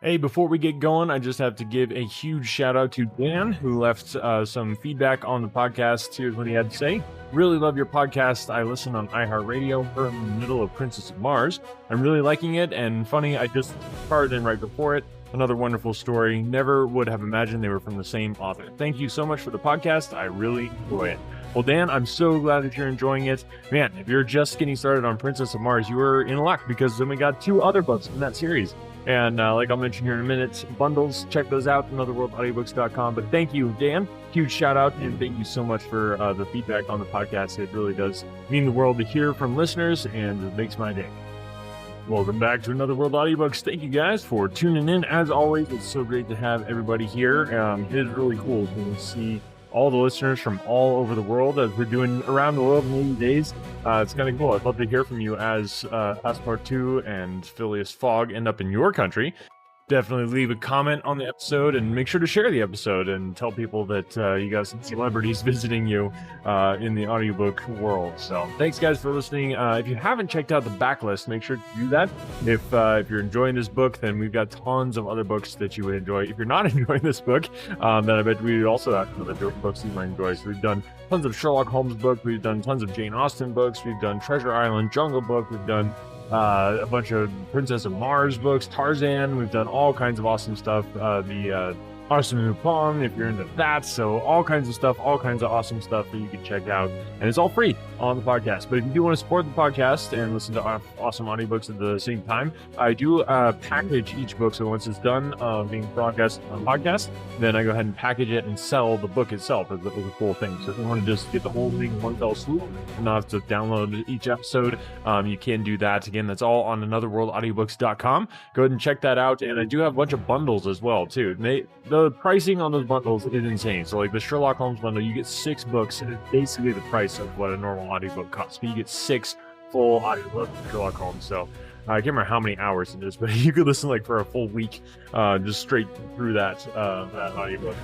Hey, before we get going, I just have to give a huge shout out to Dan, who left some feedback on the podcast. Here's what he had to say. Really love your podcast. I listen on iHeartRadio. We're in the middle of Princess of Mars. I'm really liking it, and funny, I just started in right before it. Another wonderful story. Never would have imagined they were from the same author. Thank you so much for the podcast. I really enjoy it. Well, Dan, I'm so glad that you're enjoying it. Man, if you're just getting started on Princess of Mars, you are in luck, because then we got 2 other books in that series. And like I'll mention here in a minute, bundles, check those out, anotherworldaudiobooks.com. But thank you, Dan. Huge shout out, and thank you so much for the feedback on the podcast. It really does mean the world to hear from listeners, and it makes my day. Welcome back to Another World Audiobooks. Thank you guys for tuning in. As always, it's so great to have everybody here. It is really cool to see all the listeners from all over the world as we're doing around the world in 80 days. It's kind of cool. I'd love to hear from you as Passepartout and Phileas Fogg end up in your country. Definitely leave a comment on the episode and make sure to share the episode and tell people that you got some celebrities visiting you in the audiobook world. So thanks guys for listening. If you haven't checked out the backlist, make sure to do that. If you're enjoying this book, then we've got tons of other books that you would enjoy. If you're not enjoying this book, then I bet we also have other books you might enjoy. So we've done tons of Sherlock Holmes books, we've done tons of Jane Austen books, we've done Treasure Island, Jungle Book, we've done a bunch of Princess of Mars books, Tarzan. We've done all kinds of awesome stuff. The Arsène Lupin, if you're into that. So all kinds of stuff, all kinds of awesome stuff that you can check out. And it's all free on the podcast. But if you do want to support the podcast and listen to awesome audiobooks at the same time, I do package each book. So once it's done being broadcast on the podcast, then I go ahead and package it and sell the book itself as a cool thing. So if you want to just get the whole thing in one fell swoop and not have to download each episode, you can do that. Again, that's all on anotherworldaudiobooks.com. Go ahead and check that out. And I do have a bunch of bundles as well, too. The pricing on those bundles is insane. So like the Sherlock Holmes bundle, you get 6 books, and it's basically the price of what a normal audiobook costs. But you get 6 full audiobooks of Sherlock Holmes. So I can't remember how many hours it is, but you could listen like for a full week, just straight through that audiobook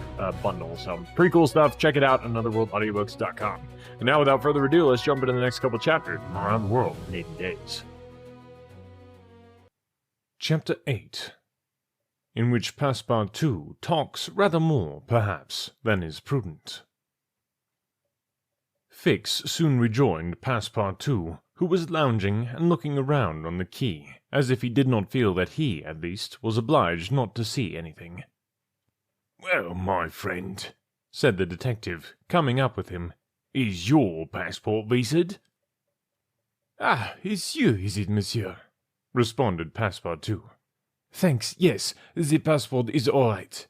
bundle. So pretty cool stuff. Check it out, anotherworldaudiobooks.com. And now, without further ado, let's jump into the next couple chapters from Around the World in 80 Days. Chapter 8, in which Passepartout talks rather more, perhaps, than is prudent. Fix soon rejoined Passepartout, who was lounging and looking around on the quay, as if he did not feel that he, at least, was obliged not to see anything. "Well, my friend," said the detective, coming up with him, "is your passport visaed?" "Ah, it's you, is it, monsieur?" responded Passepartout. "Thanks, yes, the passport is all right."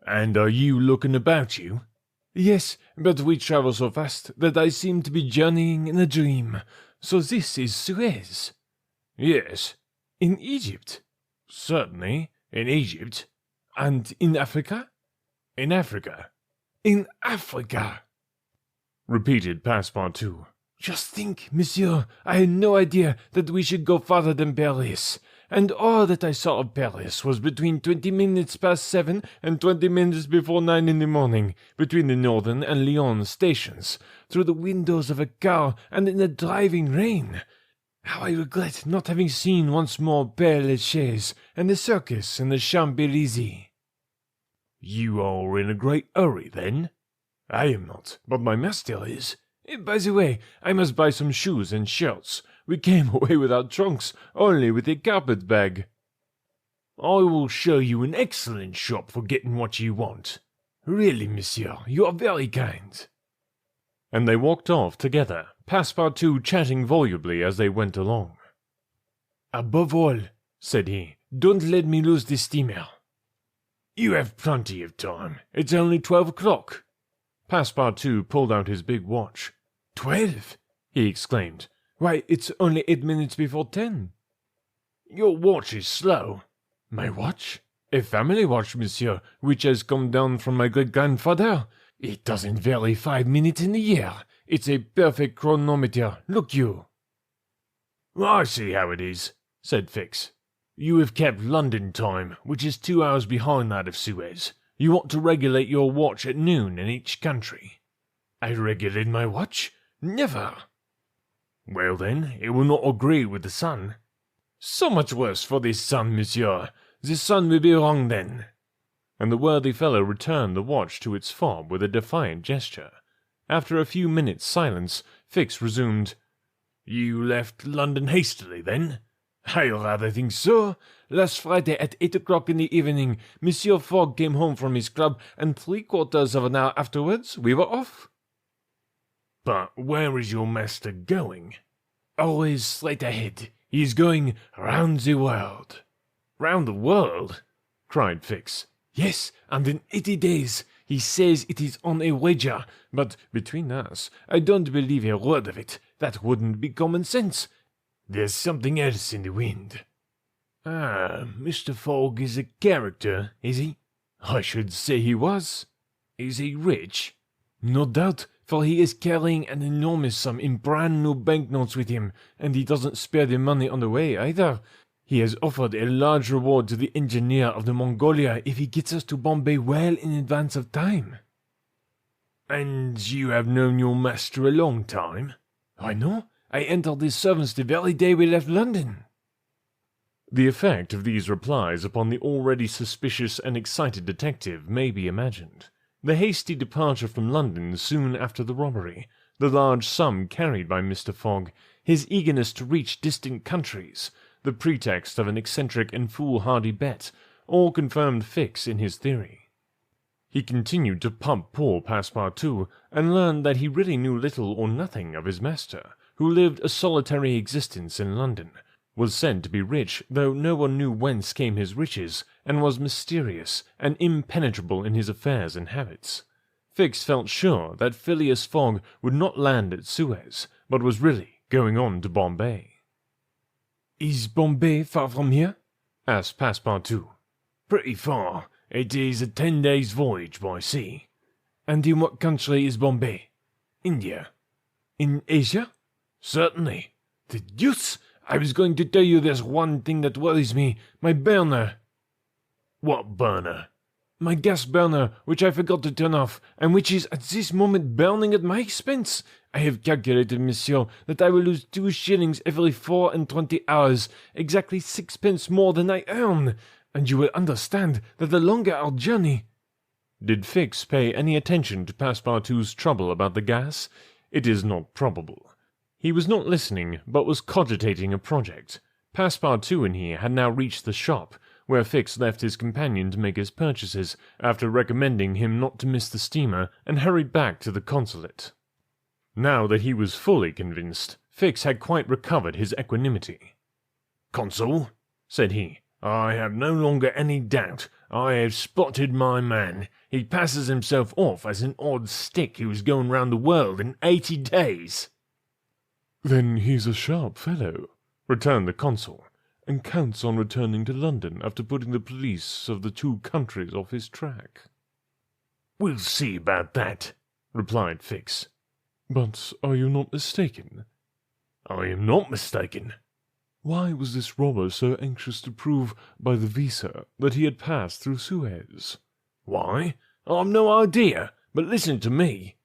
"And are you looking about you?" "Yes, but we travel so fast that I seem to be journeying in a dream. So this is Suez?" "Yes." "In Egypt?" "Certainly, in Egypt." "And in Africa?" "In Africa." "In Africa!" repeated Passepartout. "Just think, monsieur, I had no idea that we should go farther than Paris. And all that I saw of Paris was between 20 minutes past 7 and 20 minutes before 9 in the morning, between the Northern and Lyons stations, through the windows of a car and in the driving rain. How I regret not having seen once more Père Lachaise and the circus and the Champs-Élysées." "You are in a great hurry, then?" "I am not, but my master is. By the way, I must buy some shoes and shirts. We came away without trunks, only with a carpet bag." "I will show you an excellent shop for getting what you want." "Really, monsieur, you are very kind." And they walked off together, Passepartout chatting volubly as they went along. "Above all," said he, "don't let me lose the steamer." "You have plenty of time. It's only 12 o'clock. Passepartout pulled out his big watch. 12? He exclaimed. "Why, it's only 8 minutes before 10. "Your watch is slow." "My watch? A family watch, monsieur, which has come down from my great-grandfather. It doesn't vary 5 minutes in a year. It's a perfect chronometer, look you." "I see how it is," said Fix. "You have kept London time, which is 2 hours behind that of Suez. You ought to regulate your watch at noon in each country." "I regulate my watch? Never." "Well then, it will not agree with the sun." "So much worse for the sun, monsieur. The sun will be wrong then." And the worthy fellow returned the watch to its fob with a defiant gesture. After a few minutes' silence, Fix resumed, "You left London hastily, then?" "I rather think so. Last Friday at 8 o'clock in the evening, Monsieur Fogg came home from his club, and 3/4 of an hour afterwards we were off." "But where is your master going?" "Always straight ahead. He is going round the world." "Round the world?" cried Fix. "Yes, and in 80 days. He says it is on a wager, but between us, I don't believe a word of it. That wouldn't be common sense. There's something else in the wind." "Ah, Mr. Fogg is a character, is he?" "I should say he was." "Is he rich?" "No doubt, for he is carrying an enormous sum in brand new banknotes with him, and he doesn't spare the money on the way either. He has offered a large reward to the engineer of the Mongolia if he gets us to Bombay well in advance of time." "And you have known your master a long time?" "I know. I entered his servants the very day we left London." The effect of these replies upon the already suspicious and excited detective may be imagined. The hasty departure from London soon after the robbery, the large sum carried by Mr. Fogg, his eagerness to reach distant countries, the pretext of an eccentric and foolhardy bet, all confirmed Fix in his theory. He continued to pump poor Passepartout, and learned that he really knew little or nothing of his master, who lived a solitary existence in London, was said to be rich, though no one knew whence came his riches, and was mysterious and impenetrable in his affairs and habits. Fix felt sure that Phileas Fogg would not land at Suez, but was really going on to Bombay. "Is Bombay far from here?" asked Passepartout. "Pretty far. It is a 10 days' voyage by sea." "And in what country is Bombay?" "India." "In Asia?" "Certainly." "The deuce! I was going to tell you there's one thing that worries me. My burner." "What burner?" "My gas burner, which I forgot to turn off, and which is at this moment burning at my expense. I have calculated, monsieur, that I will lose 2 shillings every 24 hours, exactly 6 pence more than I earn, and you will understand that the longer our journey—" Did Fix pay any attention to Passepartout's trouble about the gas? It is not probable. He was not listening, but was cogitating a project. Passepartout and he had now reached the shop, where Fix left his companion to make his purchases, after recommending him not to miss the steamer, and hurried back to the consulate. Now that he was fully convinced, Fix had quite recovered his equanimity. "Consul," said he, "I have no longer any doubt. I have spotted my man. He passes himself off as an odd stick who is going round the world in 80 days. "Then he's a sharp fellow," returned the consul, "and counts on returning to London after putting the police of the 2 countries off his track." "We'll see about that," replied Fix. "But are you not mistaken?" "I am not mistaken." "Why was this robber so anxious to prove by the visa that he had passed through Suez?" "Why? I've no idea, but listen to me."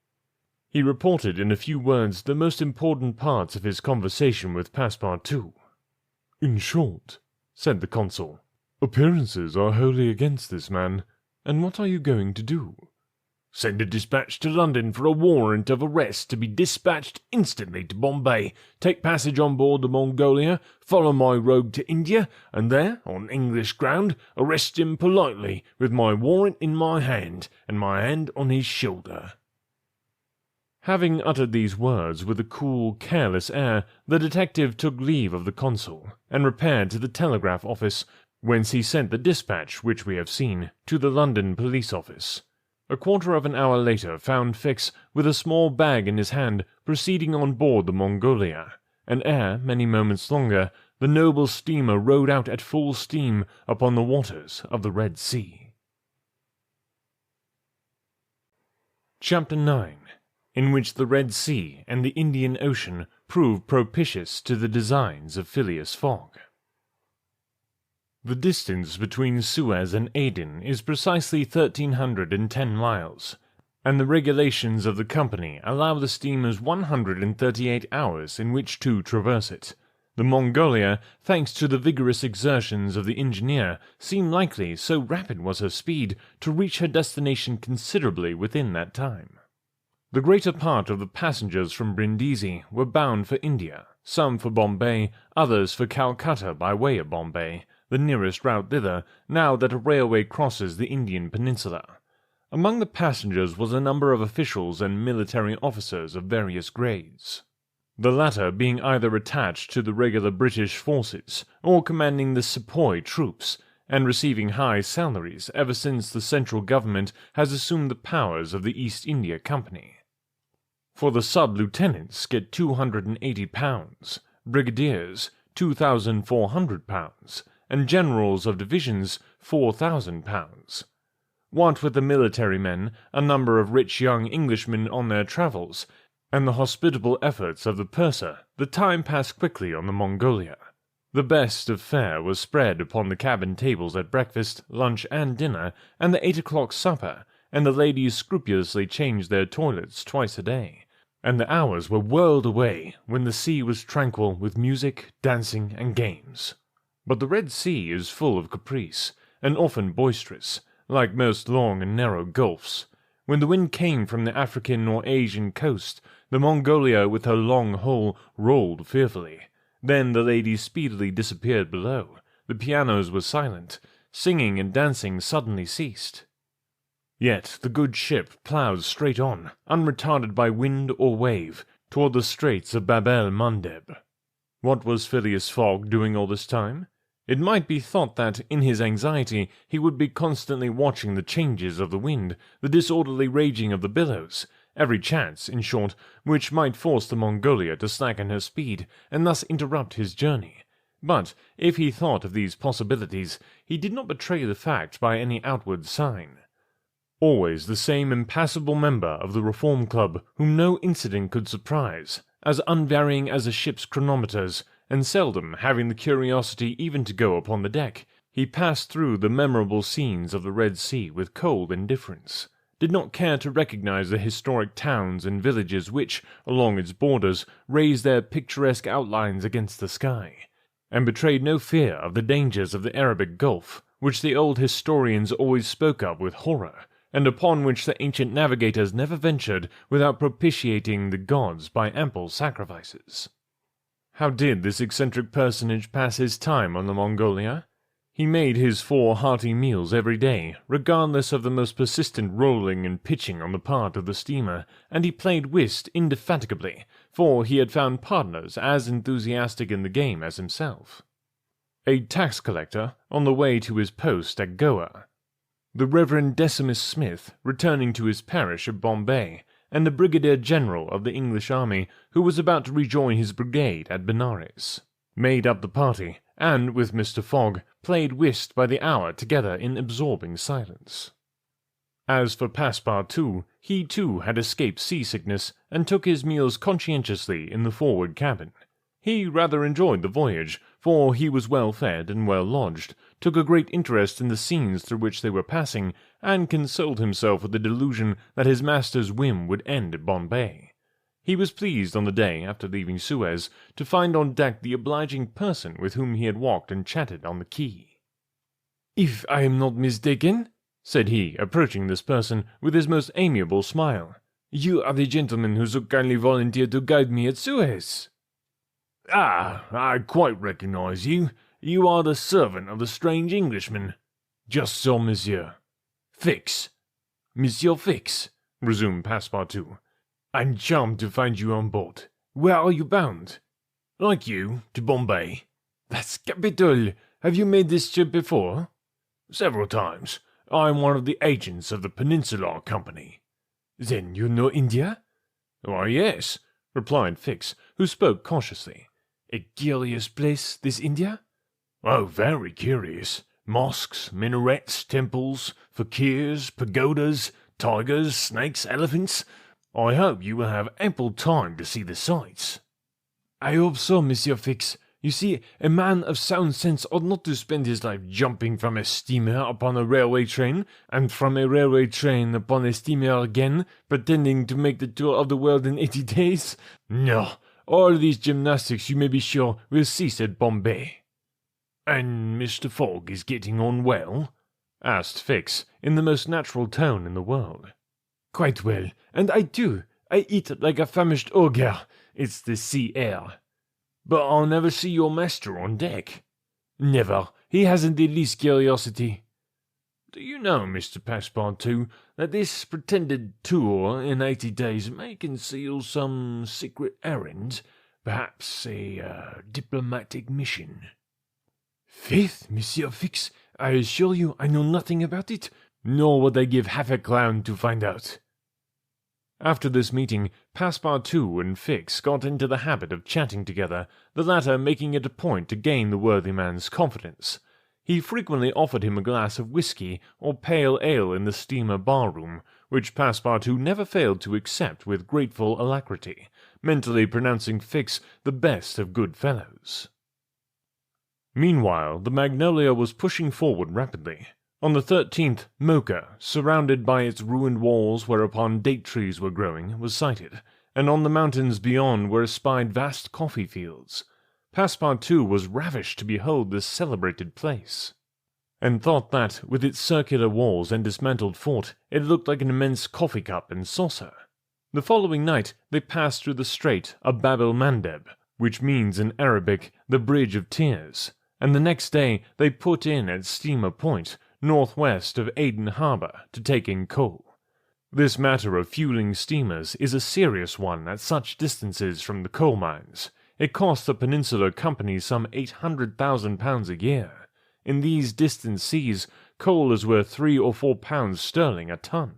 He reported in a few words the most important parts of his conversation with Passepartout. "In short," said the consul, "appearances are wholly against this man, and what are you going to do?" "Send a dispatch to London for a warrant of arrest to be dispatched instantly to Bombay, take passage on board the Mongolia, follow my rogue to India, and there, on English ground, arrest him politely, with my warrant in my hand, and my hand on his shoulder." Having uttered these words with a cool, careless air, the detective took leave of the consul, and repaired to the telegraph office, whence he sent the dispatch which we have seen, to the London police office. A quarter of an hour later found Fix, with a small bag in his hand, proceeding on board the Mongolia, and ere many moments longer, the noble steamer rode out at full steam upon the waters of the Red Sea. Chapter 9. In which the Red Sea and the Indian Ocean prove propitious to the designs of Phileas Fogg. The distance between Suez and Aden is precisely 1,310 miles, and the regulations of the company allow the steamers 138 hours in which to traverse it. The Mongolia, thanks to the vigorous exertions of the engineer, seemed likely, so rapid was her speed, to reach her destination considerably within that time. The greater part of the passengers from Brindisi were bound for India, some for Bombay, others for Calcutta by way of Bombay, the nearest route thither, now that a railway crosses the Indian peninsula. Among the passengers was a number of officials and military officers of various grades, the latter being either attached to the regular British forces or commanding the sepoy troops, and receiving high salaries ever since the central government has assumed the powers of the East India Company. For the sub-lieutenants get £280, brigadiers £2,400, and generals of divisions £4,000. What with the military men, a number of rich young Englishmen on their travels, and the hospitable efforts of the purser, the time passed quickly on the Mongolia. The best of fare was spread upon the cabin tables at breakfast, lunch, and dinner, and the 8 o'clock supper, and the ladies scrupulously changed their toilets twice a day, and the hours were whirled away when the sea was tranquil with music, dancing, and games. But the Red Sea is full of caprice, and often boisterous, like most long and narrow gulfs. When the wind came from the African or Asian coast, the Mongolia with her long hull rolled fearfully. Then the ladies speedily disappeared below, the pianos were silent, singing and dancing suddenly ceased. Yet the good ship ploughed straight on, unretarded by wind or wave, toward the straits of Bab el Mandeb. What was Phileas Fogg doing all this time? It might be thought that, in his anxiety, he would be constantly watching the changes of the wind, the disorderly raging of the billows, every chance, in short, which might force the Mongolia to slacken her speed, and thus interrupt his journey. But, if he thought of these possibilities, he did not betray the fact by any outward sign. Always the same impassible member of the Reform Club, whom no incident could surprise, as unvarying as a ship's chronometers, and seldom having the curiosity even to go upon the deck, he passed through the memorable scenes of the Red Sea with cold indifference, did not care to recognize the historic towns and villages which, along its borders, raised their picturesque outlines against the sky, and betrayed no fear of the dangers of the Arabic Gulf, which the old historians always spoke of with horror, and upon which the ancient navigators never ventured without propitiating the gods by ample sacrifices. How did this eccentric personage pass his time on the Mongolia? He made his 4 hearty meals every day, regardless of the most persistent rolling and pitching on the part of the steamer, and he played whist indefatigably, for he had found partners as enthusiastic in the game as himself. A tax collector, on the way to his post at Goa, the Reverend Decimus Smith, returning to his parish at Bombay, and the Brigadier General of the English army, who was about to rejoin his brigade at Benares, made up the party, and, with Mr. Fogg, played whist by the hour together in absorbing silence. As for Passepartout, he too had escaped seasickness, and took his meals conscientiously in the forward cabin. He rather enjoyed the voyage, for he was well fed and well lodged, took a great interest in the scenes through which they were passing, and consoled himself with the delusion that his master's whim would end at Bombay. He was pleased on the day after leaving Suez to find on deck the obliging person with whom he had walked and chatted on the quay. "If I am not mistaken," said he, approaching this person with his most amiable smile, "you are the gentleman who so kindly volunteered to guide me at Suez." "Ah, I quite recognize you. You are the servant of the strange Englishman." "Just so, monsieur." "Fix." "Monsieur Fix," resumed Passepartout. "I'm charmed to find you on board. Where are you bound?" "Like you, to Bombay." "That's capital. Have you made this trip before?" "Several times. I'm one of the agents of the Peninsular Company." "Then you know India?" "Why, yes," replied Fix, who spoke cautiously. "A curious place, this India?" "Oh, very curious. Mosques, minarets, temples, fakirs, pagodas, tigers, snakes, elephants. I hope you will have ample time to see the sights." "I hope so, Monsieur Fix. You see, a man of sound sense ought not to spend his life jumping from a steamer upon a railway train, and from a railway train upon a steamer again, pretending to make the tour of the world in 80 days. No, All these gymnastics, you may be sure, will cease at Bombay." "And Mr. Fogg is getting on well?" asked Fix, in the most natural tone in the world. "Quite well, and I do. I eat like a famished ogre. It's the sea air." "But I'll never see your master on deck." "Never. He hasn't the least curiosity." "Do you know, Mr. Passepartout, that this pretended tour in 80 days may conceal some secret errand, perhaps a diplomatic mission?" "Faith, Monsieur Fix, I assure you I know nothing about it, nor would I give half a crown to find out." After this meeting, Passepartout and Fix got into the habit of chatting together, the latter making it a point to gain the worthy man's confidence. He frequently offered him a glass of whisky or pale ale in the steamer bar-room, which Passepartout never failed to accept with grateful alacrity, mentally pronouncing Fix the best of good fellows. Meanwhile, the Magnolia was pushing forward rapidly. On the 13th, Mocha, surrounded by its ruined walls whereupon date trees were growing, was sighted, and on the mountains beyond were espied vast coffee fields. Passepartout was ravished to behold this celebrated place, and thought that, with its circular walls and dismantled fort, it looked like an immense coffee cup and saucer. The following night they passed through the strait of Bab el Mandeb, which means in Arabic the Bridge of Tears, and the next day they put in at Steamer Point, northwest of Aden Harbour, to take in coal. This matter of fueling steamers is a serious one at such distances from the coal mines. It costs the Peninsular Company some £800,000 a year. In these distant seas, coal is worth £3 or £4 sterling a ton.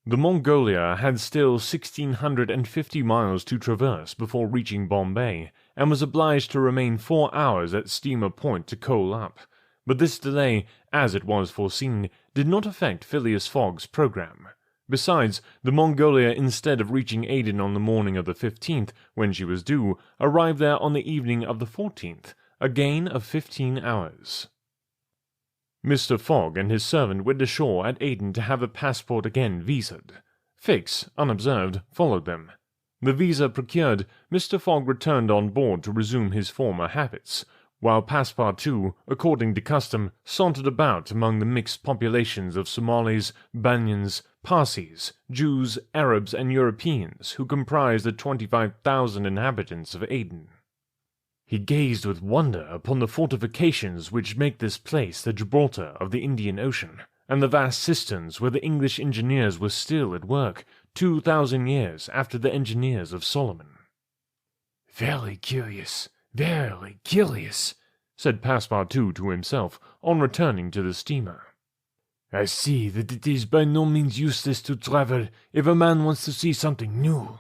The Mongolia had still 1,650 miles to traverse before reaching Bombay, and was obliged to remain 4 hours at Steamer Point to coal up. But this delay, as it was foreseen, did not affect Phileas Fogg's programme. Besides, the Mongolia, instead of reaching Aden on the morning of the 15th, when she was due, arrived there on the evening of the 14th, a gain of 15 hours. Mr. Fogg and his servant went ashore at Aden to have the passport again visaed. Fix, unobserved, followed them. The visa procured, Mr. Fogg returned on board to resume his former habits, while Passepartout, according to custom, sauntered about among the mixed populations of Somalis, Banyans, Parsis, Jews, Arabs, and Europeans who comprised the 25,000 inhabitants of Aden. He gazed with wonder upon the fortifications which make this place the Gibraltar of the Indian Ocean, and the vast cisterns where the English engineers were still at work, 2,000 years after the engineers of Solomon. "Very curious, very curious," said Passepartout to himself on returning to the steamer. "I see that it is by no means useless to travel if a man wants to see something new."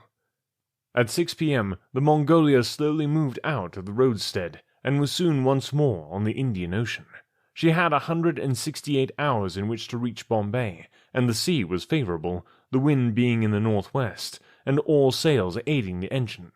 At 6 p.m., the Mongolia slowly moved out of the roadstead, and was soon once more on the Indian Ocean. She had 168 hours in which to reach Bombay, and the sea was favourable, the wind being in the northwest, and all sails aiding the engine.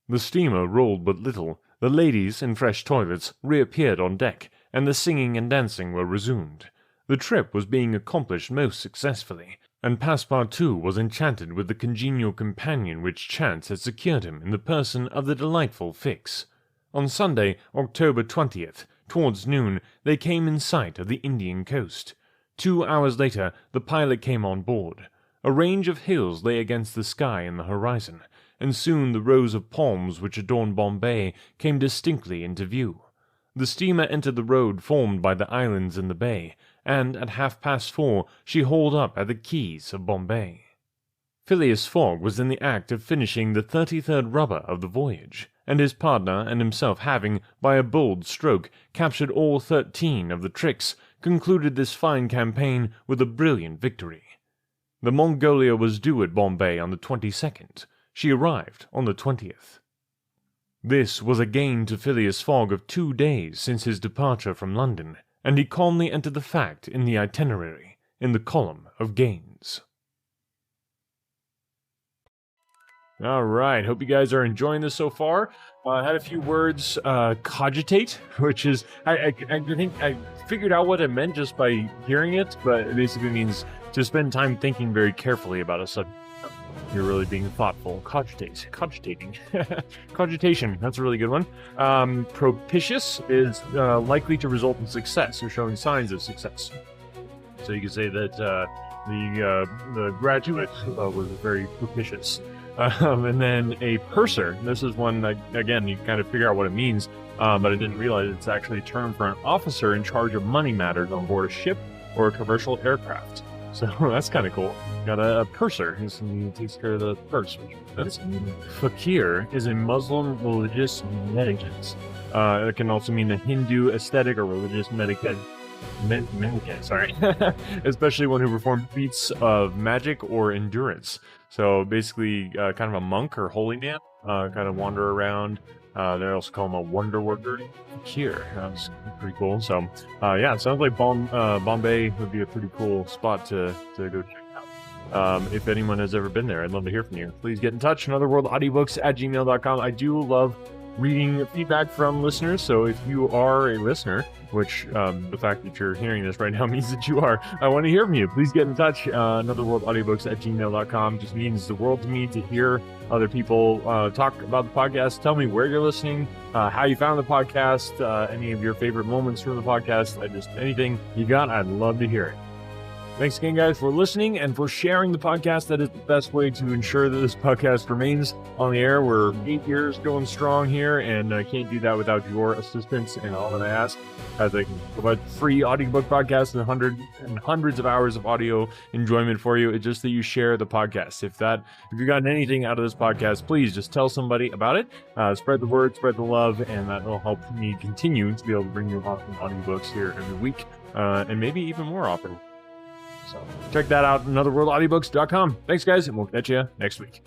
The steamer rolled but little, the ladies, in fresh toilets, reappeared on deck, and the singing and dancing were resumed. The trip was being accomplished most successfully, and Passepartout was enchanted with the congenial companion which chance had secured him in the person of the delightful Fix. On Sunday, October 20th, towards noon, they came in sight of the Indian coast. 2 hours later, the pilot came on board. A range of hills lay against the sky in the horizon, and soon the rows of palms which adorn Bombay came distinctly into view. The steamer entered the road formed by the islands in the bay, and at 4:30 she hauled up at the quays of Bombay. Phileas Fogg was in the act of finishing the 33rd rubber of the voyage, and his partner and himself having, by a bold stroke, captured all 13 of the tricks, concluded this fine campaign with a brilliant victory. The Mongolia was due at Bombay on the 22nd. She arrived on the 20th. This was a gain to Phileas Fogg of 2 days since his departure from London, and he calmly entered the fact in the itinerary, in the column of gains. All right, hope you guys are enjoying this so far. I had a few words, cogitate, which is, I think I figured out what it meant just by hearing it, but it basically means to spend time thinking very carefully about a subject. You're really being thoughtful. Cogitating. Cogitation. That's a really good one. Propitious is likely to result in success or showing signs of success. So you could say that the graduate was very propitious. And then a purser. This is one that, again, you kind of figure out what it means, but I didn't realize it's actually a term for an officer in charge of money matters on board a ship or a commercial aircraft. So that's kind of cool. Got a purser who takes care of the purse. That's fakir is a Muslim religious mendicant. It can also mean a Hindu aesthetic or religious mendicant. Sorry. Especially one who performed feats of magic or endurance. So basically kind of a monk or holy man, kind of wander around. They also call him a wonder worker. Here, that's pretty cool. So, yeah, it sounds like Bombay would be a pretty cool spot to go check out. If anyone has ever been there, I'd love to hear from you. Please get in touch. anotherworldaudiobooks@gmail.com. I do love reading feedback from listeners, so if you are a listener, which the fact that you're hearing this right now means that you are, I want to hear from you. Please get in touch. Anotherworldaudiobooks@gmail.com just means the world to me to hear other people talk about the podcast. Tell me where you're listening, how you found the podcast, any of your favorite moments from the podcast, anything you got, I'd love to hear it. Thanks again, guys, for listening and for sharing the podcast. That is the best way to ensure that this podcast remains on the air. We're 8 years going strong here, and I can't do that without your assistance. And all that I ask, as I can provide free audiobook podcasts and hundreds of hours of audio enjoyment for you, it's just that you share the podcast. If you've gotten anything out of this podcast, please just tell somebody about it. Spread the word, spread the love, and that will help me continue to be able to bring you awesome audiobooks here every week, and maybe even more often. So check that out, anotherworldaudiobooks.com. Thanks, guys, and we'll catch you next week.